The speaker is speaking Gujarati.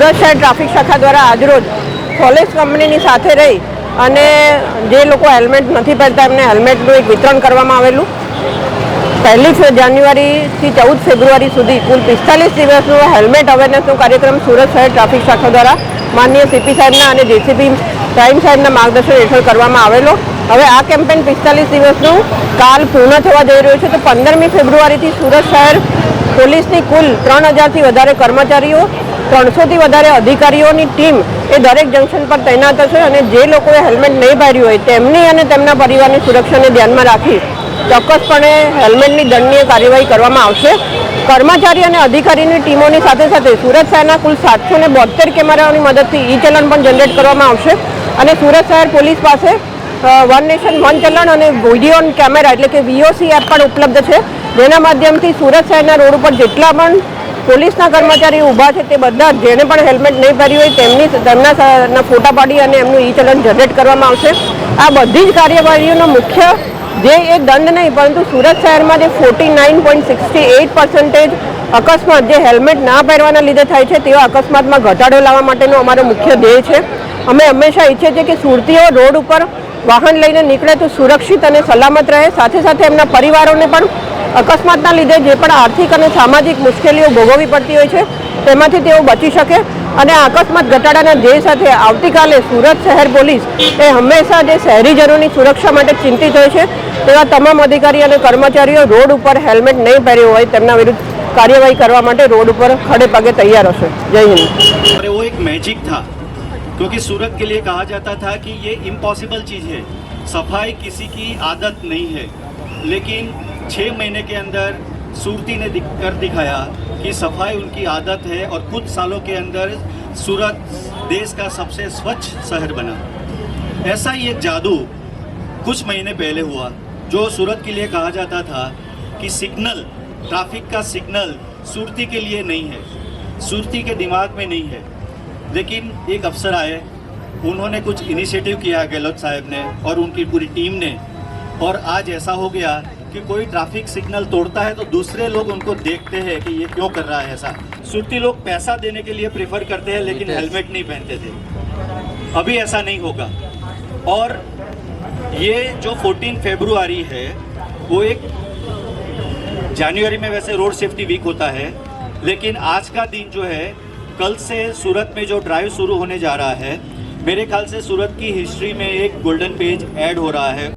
સુરત શહેર ટ્રાફિક શાખા દ્વારા આજરોજ સોલેસ કંપનીની સાથે રહી અને જે લોકો હેલ્મેટ નથી પહેરતા એમને હેલ્મેટનું એક વિતરણ કરવામાં આવેલું। 1 જાન્યુઆરીથી 14 ફેબ્રુઆરી સુધી કુલ 45 દિવસનો હેલ્મેટ અવેરનેસનો કાર્યક્રમ સુરત શહેર ટ્રાફિક શાખા દ્વારા માનનીય સીપી સાહેબના અને જેસીબી ટાઈમ સાહેબના માર્ગદર્શન હેઠળ કરવામાં આવેલો। હવે આ કેમ્પેન 45 દિવસનું કાલ પૂર્ણ થવા જઈ રહ્યું છે, તો 15મી ફેબ્રુઆરીથી સુરત શહેર પોલીસની કુલ 3000થી વધારે કર્મચારીઓ, 300થી વધારે અધિકારીઓની ટીમ એ દરેક જંકશન પર તૈનાત હશે અને જે લોકોએ હેલ્મેટ નહીં પહેર્યું હોય તેમની અને તેમના પરિવારની સુરક્ષાને ધ્યાનમાં રાખી ચોક્કસપણે હેલ્મેટની દંડનીય કાર્યવાહી કરવામાં આવશે। કર્મચારી અને અધિકારીની ટીમોની સાથે સાથે સુરત શહેરના કુલ 772 કેમેરાઓની મદદથી ઈ ચલણ પણ જનરેટ કરવામાં આવશે અને સુરત શહેર પોલીસ પાસે વન નેશન વન ચલણ અને વિડીયો ઓન કેમેરા એટલે કે વીઓસી એપ પણ ઉપલબ્ધ છે, જેના માધ્યમથી સુરત શહેરના રોડ ઉપર જેટલા પણ પોલીસના કર્મચારીઓ ઊભા છે તે બધા જેને પણ હેલ્મેટ નહીં પહેર્યું હોય તેમના ફોટા પાડી અને એમનું ઈ ચલણ જનરેટ કરવામાં આવશે। આ બધી જ કાર્યવાહીઓનો મુખ્ય જે એ દંડ નહીં પરંતુ સુરત શહેરમાં જે 49.68% અકસ્માત જે હેલ્મેટ ના પહેરવાના લીધે થાય છે તેવા અકસ્માતમાં ઘટાડો લાવવા માટેનો અમારો મુખ્ય ધ્યેય છે। અમે હંમેશા ઈચ્છીએ છીએ કે સુરતીઓ રોડ ઉપર વાહન લઈને નીકળે તો સુરક્ષિત અને સલામત રહે, સાથે સાથે એમના પરિવારોને પણ અકસ્માતના લીધે જે પણ આર્થિક અને સામાજિક મુશ્કેલીઓ ભોગવવી પડતી હોય છે તેમાંથી તેઓ બચી શકે અને અકસ્માત ઘટાડાના ધ્યેય સાથે આવતીકાલે સુરત શહેર પોલીસ એ હંમેશા જે શહેરીજનોની સુરક્ષા માટે ચિંતિત હોય છે તેવા તમામ અધિકારી અને કર્મચારીઓ રોડ ઉપર હેલ્મેટ નહીં પહેર્યું હોય તેમના વિરુદ્ધ કાર્યવાही કરવા માટે રોડ ઉપર ખડે પગે तैयार હશે। જય હિન્દ। वो एक मैजिक था क्योंकि सूरत के लिए कहा जाता था कि ये इम्पॉसिबल चीज़ है, सफाई किसी की आदत नहीं है, लेकिन 6 महीने के अंदर सूरती ने कर दिखाया कि सफाई उनकी आदत है और कुछ सालों के अंदर सूरत देश का सबसे स्वच्छ शहर बना। ऐसा ही एक जादू कुछ महीने पहले हुआ जो सूरत के लिए कहा जाता था कि सिग्नल, ट्रैफिक का सिग्नल सूरती के लिए नहीं है, सूरती के दिमाग में नहीं है, लेकिन एक अफसर आए, उन्होंने कुछ इनिशिएटिव किया गहलोत साहब ने और उनकी पूरी टीम ने, और आज ऐसा हो गया कि कोई ट्रैफिक सिग्नल तोड़ता है तो दूसरे लोग उनको देखते हैं कि ये क्यों कर रहा है ऐसा। सूरती लोग पैसा देने के लिए प्रेफर करते हैं लेकिन हेलमेट नहीं पहनते थे, अभी ऐसा नहीं होगा। और ये जो 14 फरवरी है वो एक जनवरी में वैसे रोड सेफ्टी वीक होता है, लेकिन आज का दिन जो है कल से सूरत में जो ड्राइव शुरू होने जा रहा है, मेरे ख्याल से सूरत की हिस्ट्री में एक गोल्डन पेज ऐड हो रहा है।